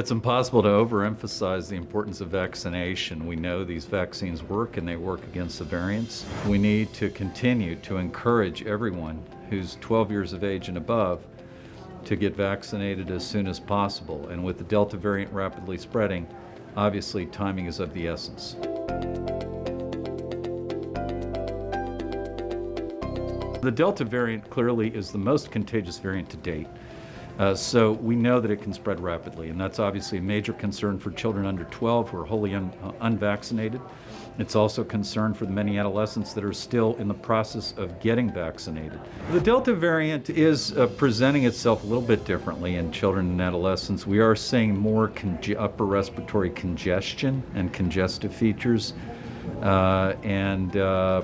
It's impossible to overemphasize the importance of vaccination. We know these vaccines work and they work against the variants. We need to continue to encourage everyone who's 12 years of age and above to get vaccinated as soon as possible. And with the Delta variant rapidly spreading, obviously timing is of the essence. The Delta variant clearly is the most contagious variant to date. So we know that it can spread rapidly, and that's obviously a major concern for children under 12 who are wholly unvaccinated. It's also a concern for the many adolescents that are still in the process of getting vaccinated. The Delta variant is presenting itself a little bit differently in children and adolescents. We are seeing more upper respiratory congestion and congestive features, and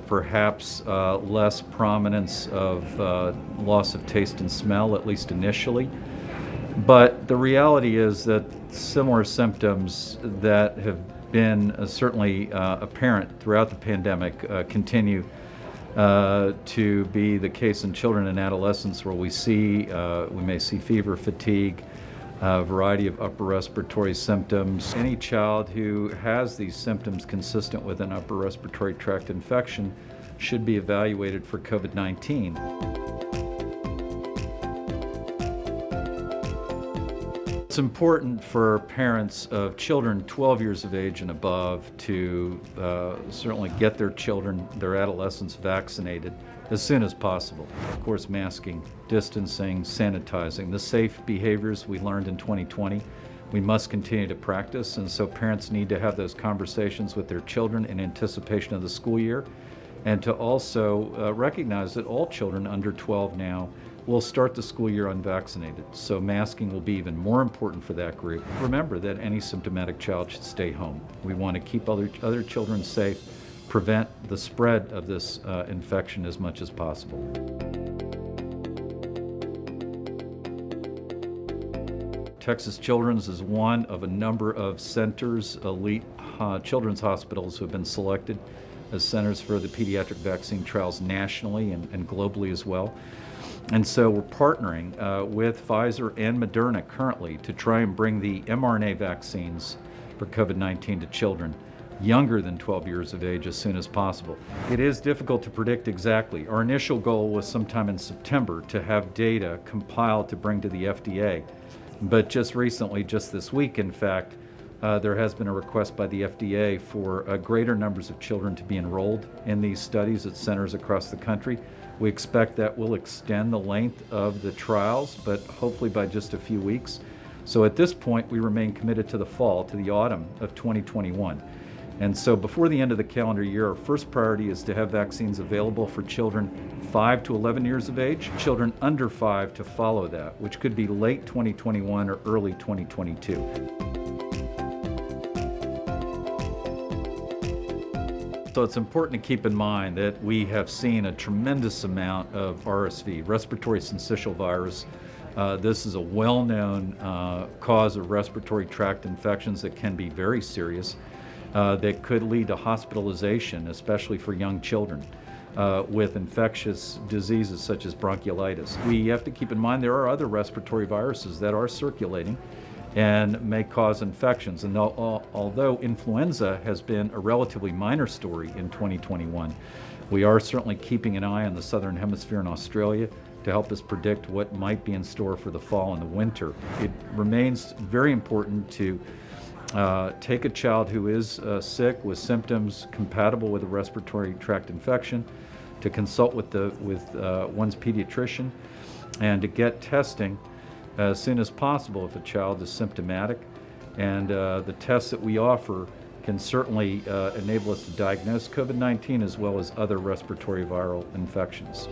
perhaps less prominence of loss of taste and smell, at least initially. But the reality is that similar symptoms that have been certainly apparent throughout the pandemic continue to be the case in children and adolescents, where we may see fever, fatigue, a variety of upper respiratory symptoms. Any child who has these symptoms consistent with an upper respiratory tract infection should be evaluated for COVID-19. It's important for parents of children 12 years of age and above to certainly get their children, their adolescents, vaccinated as soon as possible. Of course, masking, distancing, sanitizing, the safe behaviors we learned in 2020, we must continue to practice, and so parents need to have those conversations with their children in anticipation of the school year, and to also recognize that all children under 12 now will start the school year unvaccinated, so masking will be even more important for that group. Remember that any symptomatic child should stay home. We want to keep other children safe, prevent the spread of this infection as much as possible. Texas Children's is one of a number of centers, elite children's hospitals who have been selected as centers for the pediatric vaccine trials nationally and globally as well. And so we're partnering with Pfizer and Moderna currently to try and bring the mRNA vaccines for COVID-19 to children younger than 12 years of age as soon as possible. It is difficult to predict exactly. Our initial goal was sometime in September to have data compiled to bring to the FDA. But just recently, just this week in fact, there has been a request by the FDA for greater numbers of children to be enrolled in these studies at centers across the country. We expect that will extend the length of the trials, but hopefully by just a few weeks. So at this point, we remain committed to the fall, to the autumn of 2021. And so before the end of the calendar year, our first priority is to have vaccines available for children 5 to 11 years of age, children under 5 to follow that, which could be late 2021 or early 2022. So it's important to keep in mind that we have seen a tremendous amount of RSV, respiratory syncytial virus. This is a well-known cause of respiratory tract infections that can be very serious, that could lead to hospitalization, especially for young children with infectious diseases such as bronchiolitis. We have to keep in mind there are other respiratory viruses that are circulating and may cause infections. And although influenza has been a relatively minor story in 2021, we are certainly keeping an eye on the Southern Hemisphere and Australia to help us predict what might be in store for the fall and the winter. It remains very important to take a child who is sick with symptoms compatible with a respiratory tract infection, to consult with one's pediatrician, and to get testing as soon as possible if a child is symptomatic. And the tests that we offer can certainly enable us to diagnose COVID-19 as well as other respiratory viral infections.